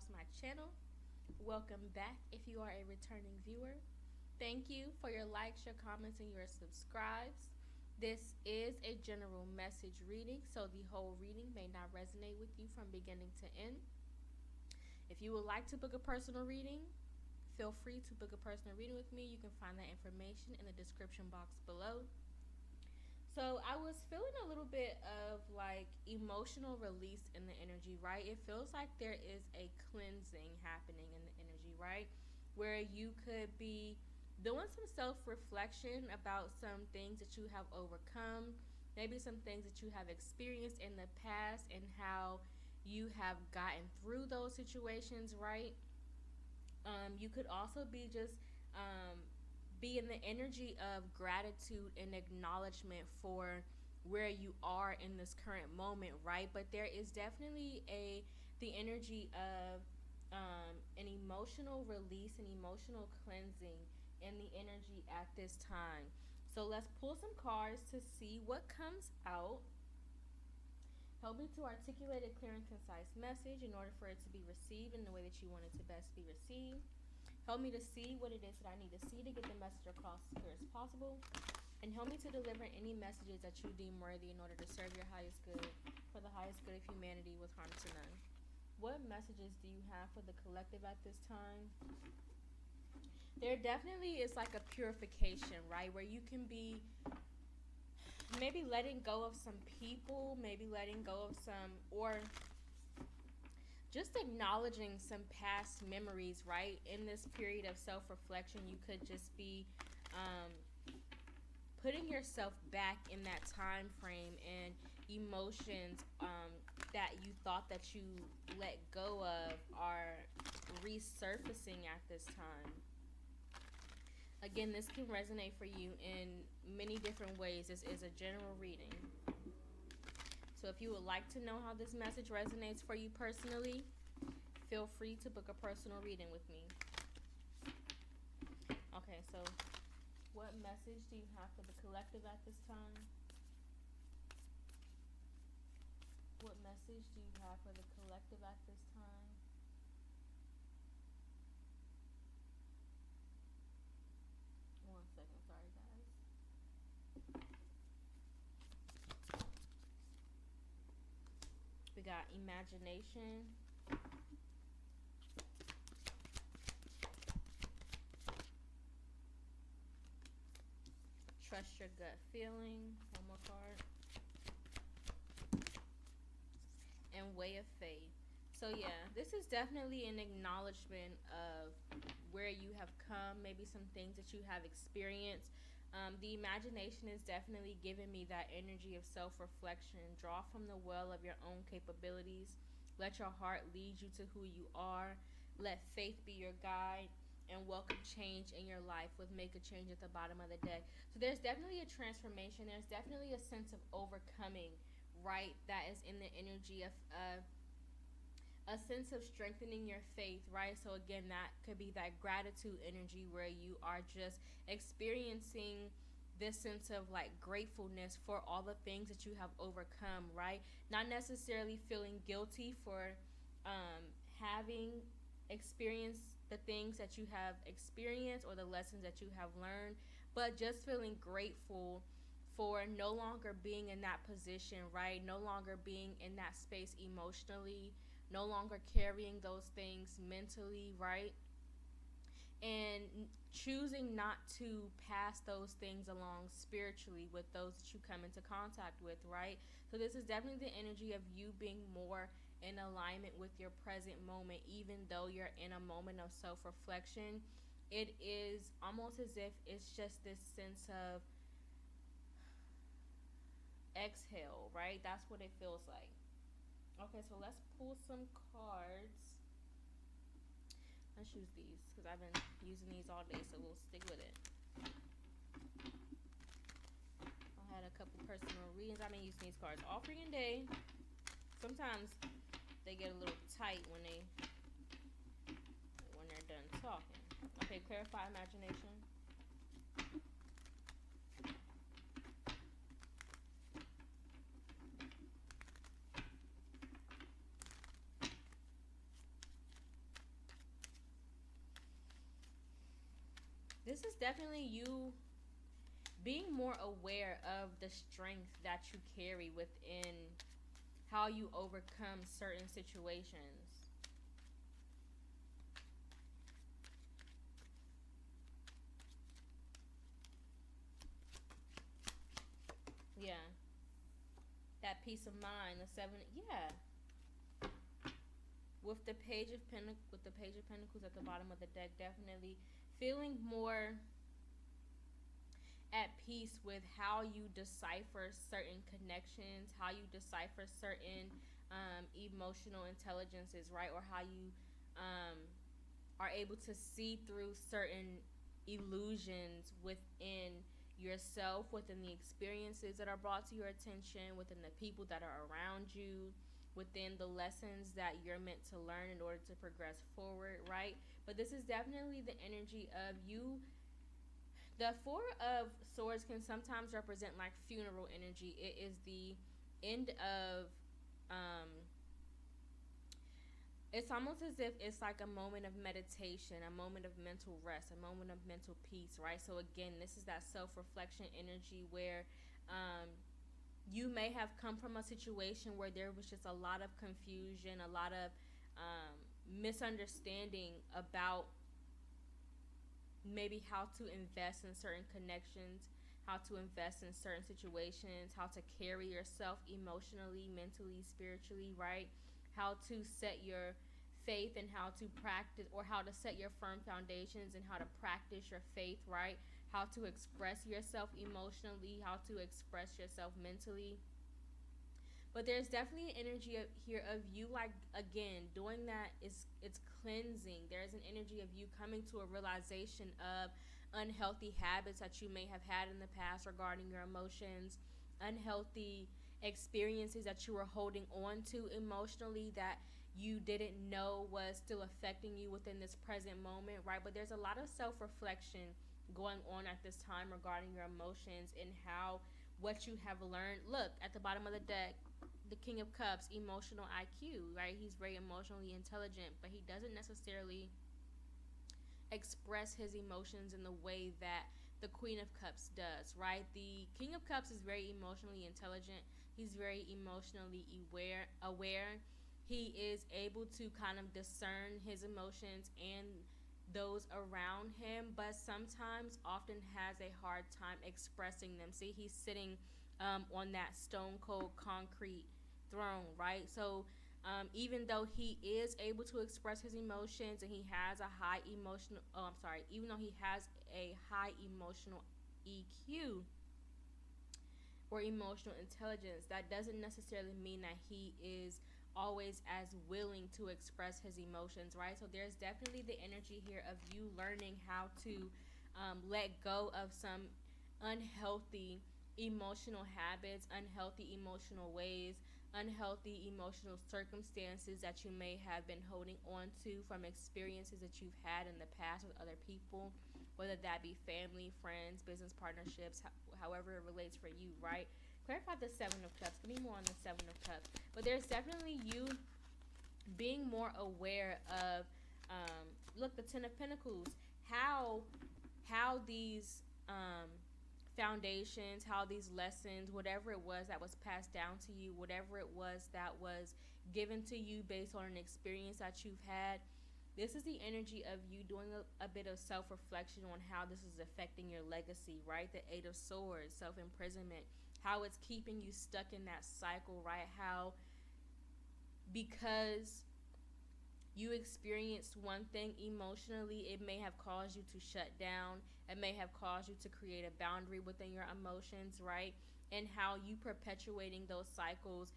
across my channel. Welcome back if you are a returning viewer. Thank you for your likes, your comments, and your subscribes. This is a general message reading, so the whole reading may not resonate with you from beginning to end. If you would like to book a personal reading, feel free to book a personal reading with me. You can find that information in the description box below. So I was feeling a little bit of like emotional release in the energy, right? It feels like there is a cleansing happening in the energy, right? Where you could be doing some self-reflection about some things that you have overcome, maybe some things that you have experienced in the past and how you have gotten through those situations, right? You could also be just be in the energy of gratitude and acknowledgement for where you are in this current moment, right? But there is definitely the energy of an emotional release, an emotional cleansing in the energy at this time. So let's pull some cards to see what comes out. Help me to articulate a clear and concise message in order for it to be received in the way that you want it to best be received. Help me to see what it is that I need to see to get the message across as clear as possible. And help me to deliver any messages that you deem worthy in order to serve your highest good, for the highest good of humanity with harm to none. What messages do you have for the collective at this time? There definitely is like a purification, right? Where you can be maybe letting go of some people, maybe letting go of some, or just acknowledging some past memories, right? In this period of self-reflection, you could just be putting yourself back in that time frame and emotions that you thought that you let go of are resurfacing at this time. Again, this can resonate for you in many different ways. This is a general reading. So if you would like to know how this message resonates for you personally, feel free to book a personal reading with me. Okay, so what message do you have for the collective at this time? What message do you have for the collective at this time? One second, sorry guys. We got imagination. Trust your gut feeling. One more card. And way of faith. So yeah, this is definitely an acknowledgement of where you have come, maybe some things that you have experienced. The imagination is definitely giving me that energy of self-reflection. Draw from the well of your own capabilities. Let your heart lead you to who you are. Let faith be your guide. And welcome change in your life with make a change at the bottom of the deck. So there's definitely a transformation. There's definitely a sense of overcoming, right? That is in the energy of a sense of strengthening your faith, right? So again, that could be that gratitude energy where you are just experiencing this sense of like gratefulness for all the things that you have overcome, right? Not necessarily feeling guilty for having experienced the things that you have experienced or the lessons that you have learned, but just feeling grateful for no longer being in that position, right? No longer being in that space emotionally, no longer carrying those things mentally, right? And choosing not to pass those things along spiritually with those that you come into contact with, right? So this is definitely the energy of you being more in alignment with your present moment, even though you're in a moment of self-reflection. It is almost as if it's just this sense of exhale, right? That's what it feels like. Okay, so let's pull some cards. Let's use these because I've been using these all day, so we'll stick with it. I had a couple personal readings. I've been using these cards all freaking day. Sometimes they get a little tight when they're done talking. Okay, clarify imagination. This is definitely you being more aware of the strength that you carry within how you overcome certain situations. Yeah, that peace of mind, the seven. Yeah, with the page of pentacles at the bottom of the deck, definitely feeling more at peace with how you decipher certain connections, how you decipher certain emotional intelligences, right? Or how you um, are able to see through certain illusions within yourself, within the experiences that are brought to your attention, within the people that are around you, within the lessons that you're meant to learn in order to progress forward, right? But this is definitely the energy of you. The Four of Swords can sometimes represent like funeral energy. It is the end of um, it's almost as if it's like a moment of meditation, a moment of mental rest, a moment of mental peace, right? So again, this is that self-reflection energy where you may have come from a situation where there was just a lot of confusion, a lot of misunderstanding about maybe how to invest in certain connections, how to invest in certain situations, how to carry yourself emotionally, mentally, spiritually, right? How to set your faith and how to practice, or how to set your firm foundations and how to practice your faith, right? How to express yourself emotionally, how to express yourself mentally. But there's definitely an energy here of you, like, again, doing that is, it's cleansing. There's an energy of you coming to a realization of unhealthy habits that you may have had in the past regarding your emotions, unhealthy experiences that you were holding on to emotionally that you didn't know was still affecting you within this present moment, right? But there's a lot of self-reflection going on at this time regarding your emotions and how what you have learned. Look at the bottom of the deck, the King of Cups, emotional IQ, right? He's very emotionally intelligent, but he doesn't necessarily express his emotions in the way that the Queen of Cups does, right? The King of Cups is very emotionally intelligent. He's very emotionally aware. He is able to kind of discern his emotions and those around him, but sometimes often has a hard time expressing them. See, he's sitting on that stone cold concrete throne, right? So even though he is able to express his emotions and he has a high emotional, even though he has a high emotional EQ or emotional intelligence, that doesn't necessarily mean that he is always as willing to express his emotions, right? So there's definitely the energy here of you learning how to let go of some unhealthy emotional habits, unhealthy emotional ways, unhealthy emotional circumstances that you may have been holding on to from experiences that you've had in the past with other people, whether that be family, friends, business partnerships, however it relates for you, right? Clarify the Seven of Cups. Give me more on the Seven of Cups. But there's definitely you being more aware of, look, the Ten of Pentacles, how these foundations, how these lessons, whatever it was that was passed down to you, whatever it was that was given to you based on an experience that you've had, this is the energy of you doing a bit of self-reflection on how this is affecting your legacy, right? The Eight of Swords, self-imprisonment, how it's keeping you stuck in that cycle, right? How because you experienced one thing emotionally, it may have caused you to shut down. It may have caused you to create a boundary within your emotions, right? And how you perpetuating those cycles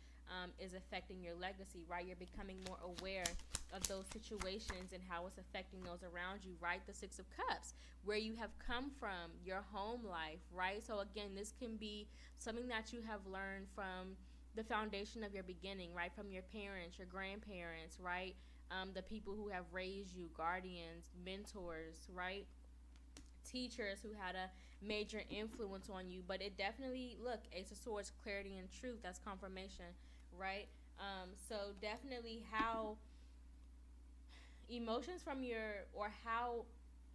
is affecting your legacy, right? You're becoming more aware of those situations and how it's affecting those around you, right? The Six of Cups, where you have come from, your home life, right? So again, this can be something that you have learned from the foundation of your beginning, right? From your parents, your grandparents, right? The people who have raised you, guardians, mentors, right? Teachers who had a major influence on you. But it definitely, look, Ace of Swords, clarity and truth, that's confirmation, right? So definitely how emotions from your, or how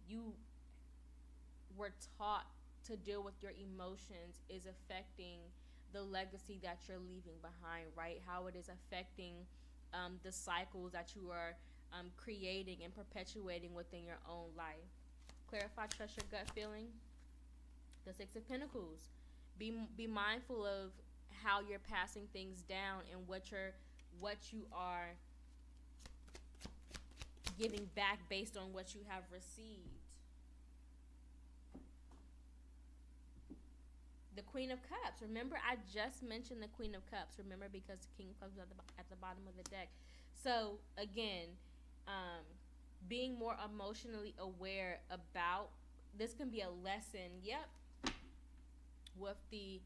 you were taught to deal with your emotions is affecting the legacy that you're leaving behind, right? How it is affecting the cycles that you are creating and perpetuating within your own life. Clarify, trust your gut feeling. The Six of Pentacles. Be mindful of how you're passing things down and what you are giving back based on what you have received. The Queen of Cups. Remember, I just mentioned the Queen of Cups. Remember, because the King of Cups is at the bottom of the deck. So, again, being more emotionally aware about this can be a lesson. Yep. With the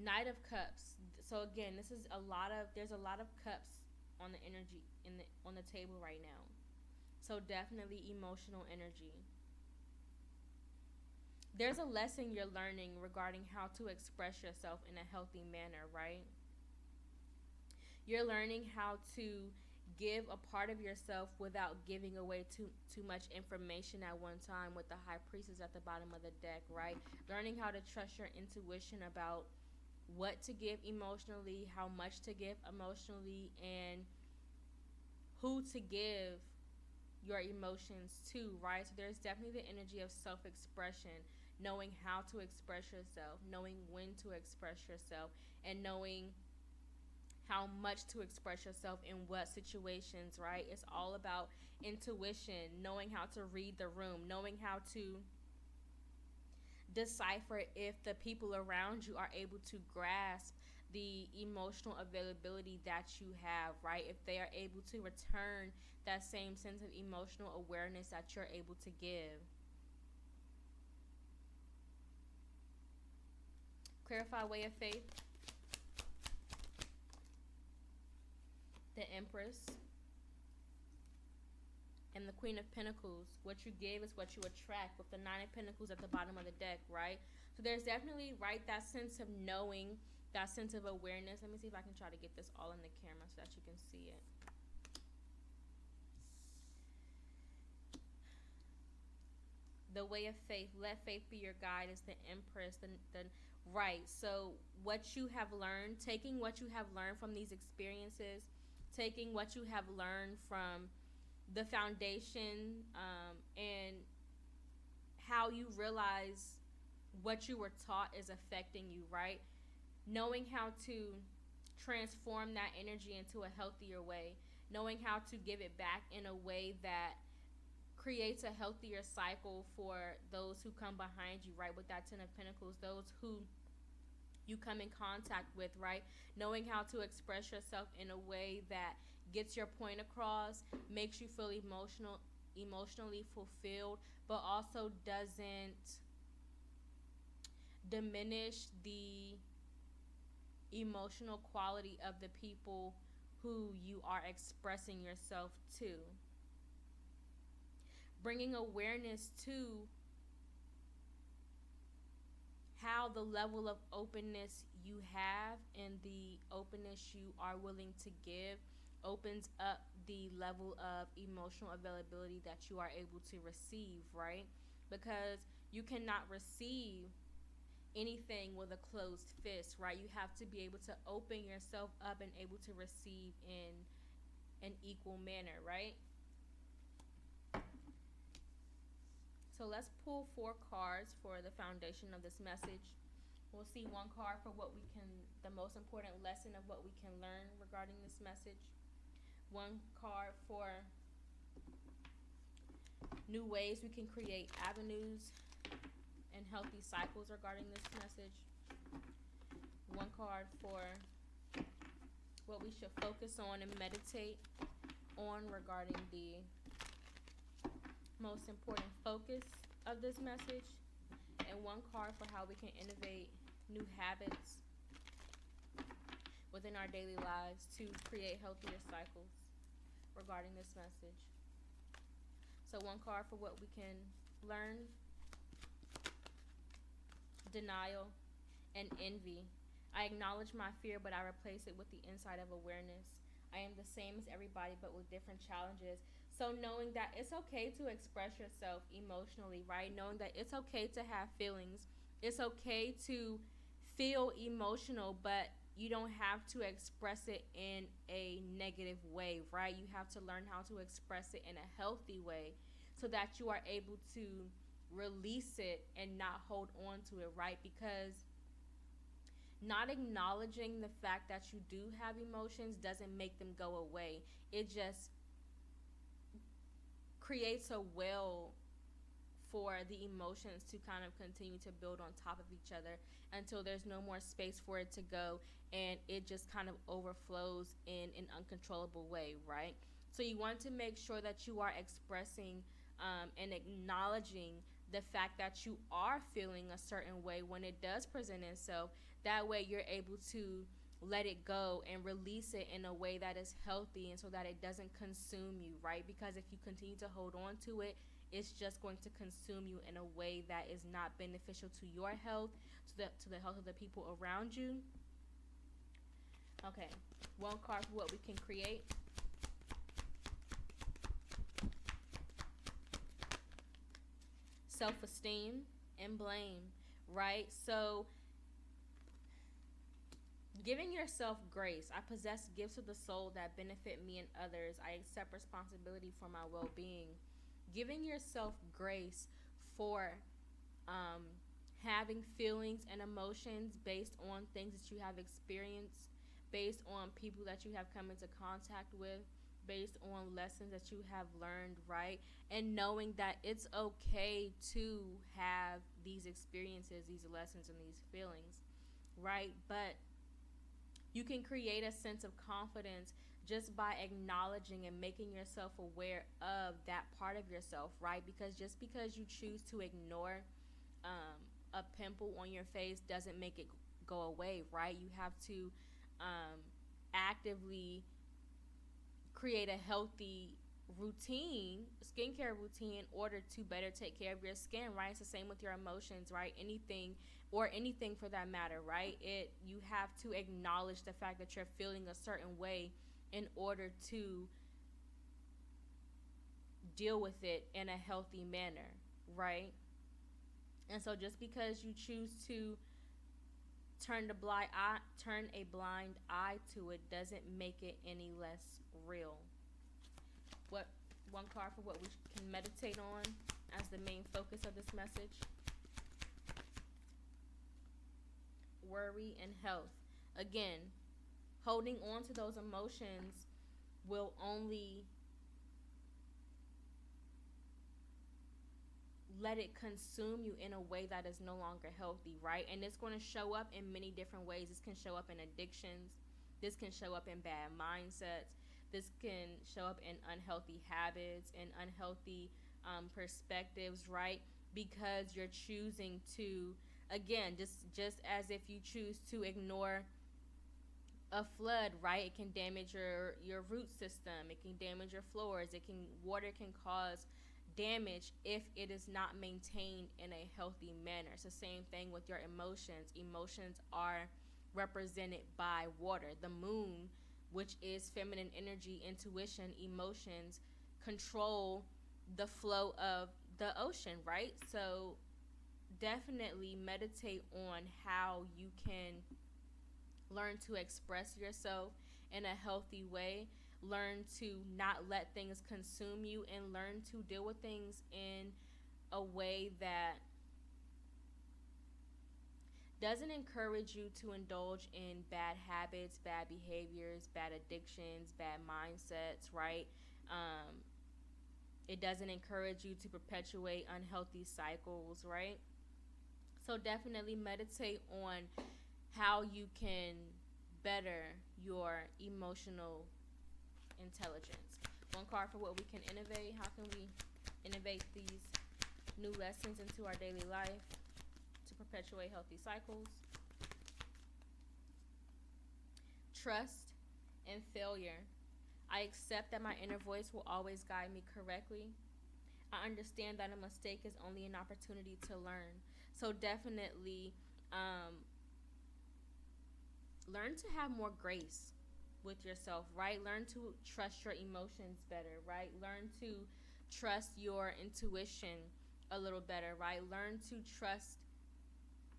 Knight of Cups. So again, there's a lot of cups on the energy on the table right now. So definitely emotional energy. There's a lesson you're learning regarding how to express yourself in a healthy manner, right? You're learning how to give a part of yourself without giving away too much information at one time, with the High Priestess at the bottom of the deck, right? Learning how to trust your intuition about what to give emotionally, how much to give emotionally, and who to give your emotions to, right? So there's definitely the energy of self-expression, knowing how to express yourself, knowing when to express yourself, and knowing how much to express yourself in what situations, right? It's all about intuition, knowing how to read the room, knowing how to decipher if the people around you are able to grasp the emotional availability that you have, right? If they are able to return that same sense of emotional awareness that you're able to give. Clarify way of faith. The Empress and the Queen of Pentacles. What you give is what you attract, with the Nine of Pentacles at the bottom of the deck, right? So there's definitely, right, that sense of knowing, that sense of awareness. Let me see if I can try to get this all in the camera so that you can see it. The Way of Faith. Let faith be your guide is the Empress. Right. So what you have learned, taking what you have learned from these experiences, taking what you have learned from the foundation, and how you realize what you were taught is affecting you, right? Knowing how to transform that energy into a healthier way, knowing how to give it back in a way that creates a healthier cycle for those who come behind you, right? With that Ten of Pentacles, those who you come in contact with, right? Knowing how to express yourself in a way that gets your point across, makes you feel emotionally fulfilled, but also doesn't diminish the emotional quality of the people who you are expressing yourself to. Bringing awareness to how the level of openness you have and the openness you are willing to give opens up the level of emotional availability that you are able to receive, right? Because you cannot receive anything with a closed fist, right? You have to be able to open yourself up and able to receive in an equal manner, right? So let's pull 4 cards for the foundation of this message. We'll see 1 card for the most important lesson of what we can learn regarding this message. 1 card for new ways we can create avenues and healthy cycles regarding this message. 1 card for what we should focus on and meditate on regarding the most important focus of this message, and 1 card for how we can innovate new habits within our daily lives to create healthier cycles regarding this message. So 1 card for what we can learn: denial and envy. I acknowledge my fear, but I replace it with the insight of awareness. I am the same as everybody, but with different challenges. So knowing that it's okay to express yourself emotionally, right? Knowing that it's okay to have feelings. It's okay to feel emotional, but you don't have to express it in a negative way, right? You have to learn how to express it in a healthy way so that you are able to release it and not hold on to it, right? Because not acknowledging the fact that you do have emotions doesn't make them go away. It just creates a well for the emotions to kind of continue to build on top of each other until there's no more space for it to go, and it just kind of overflows in an uncontrollable way, right? So you want to make sure that you are expressing and acknowledging the fact that you are feeling a certain way when it does present itself. That way you're able to let it go and release it in a way that is healthy, and so that it doesn't consume you, right? Because if you continue to hold on to it, it's just going to consume you in a way that is not beneficial to your health, to the health of the people around you. Okay, one card for what we can create. Self-esteem and blame, right? So giving yourself grace. I possess gifts of the soul that benefit me and others. I accept responsibility for my well-being. Giving yourself grace for having feelings and emotions based on things that you have experienced, based on people that you have come into contact with, based on lessons that you have learned, right? And knowing that it's okay to have these experiences, these lessons, and these feelings, right? But you can create a sense of confidence just by acknowledging and making yourself aware of that part of yourself, right? Because just because you choose to ignore a pimple on your face doesn't make it go away, right? You have to actively create a healthy routine, skincare routine, in order to better take care of your skin, right? It's the same with your emotions, right? Anything for that matter, right? You have to acknowledge the fact that you're feeling a certain way in order to deal with it in a healthy manner, right? And so just because you choose to turn a blind eye to it doesn't make it any less real. What one card for what we can meditate on as the main focus of this message? Worry and health. Again, holding on to those emotions will only let it consume you in a way that is no longer healthy, right? And it's going to show up in many different ways. This can show up in addictions. This can show up in bad mindsets. This can show up in unhealthy habits and unhealthy perspectives, right? Because you're choosing to, again, just as if you choose to ignore a flood, right? It can damage your root system. It can damage your floors. Water can cause damage if it is not maintained in a healthy manner. It's the same thing with your emotions. Emotions are represented by water. The moon, which is feminine energy, intuition, emotions, control the flow of the ocean, right? So definitely meditate on how you can learn to express yourself in a healthy way. Learn to not let things consume you, and learn to deal with things in a way that doesn't encourage you to indulge in bad habits, bad behaviors, bad addictions, bad mindsets, right? It doesn't encourage you to perpetuate unhealthy cycles, right? So definitely meditate on how you can better your emotional intelligence. One card for what we can innovate. How can we innovate these new lessons into our daily life to perpetuate healthy cycles? Trust and failure. I accept that my inner voice will always guide me correctly. I understand that a mistake is only an opportunity to learn. So definitely learn to have more grace with yourself, right? Learn to trust your emotions better, right? Learn to trust your intuition a little better, right? Learn to trust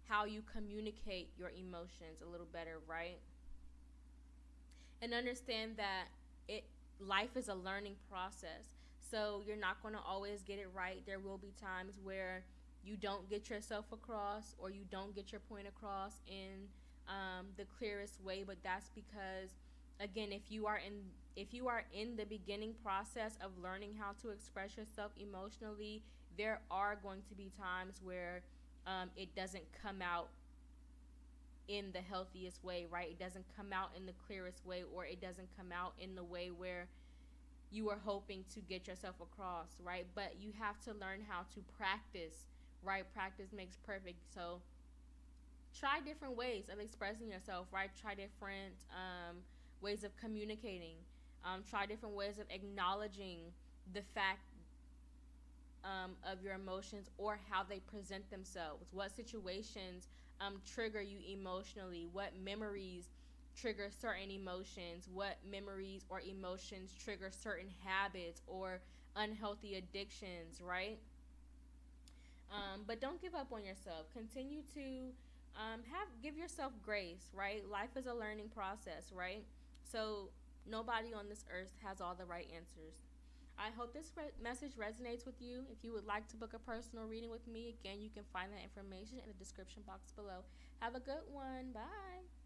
how you communicate your emotions a little better, right? And understand that it life is a learning process. So you're not going to always get it right. There will be times where you don't get yourself across, or you don't get your point across in the clearest way. But that's because, again, if you are in the beginning process of learning how to express yourself emotionally, there are going to be times where it doesn't come out in the healthiest way, right? It doesn't come out in the clearest way, or it doesn't come out in the way where you are hoping to get yourself across, right? But you have to learn how to practice, right? Practice makes perfect. So try different ways of expressing yourself, right? Try different ways of communicating. Try different ways of acknowledging the fact of your emotions, or how they present themselves. What situations trigger you emotionally? What memories trigger certain emotions? What memories or emotions trigger certain habits or unhealthy addictions, right? But don't give up on yourself. Continue to give yourself grace, right? Life is a learning process, right? So nobody on this earth has all the right answers. I hope this message resonates with you. If you would like to book a personal reading with me, again, you can find that information in the description box below. Have a good one. Bye.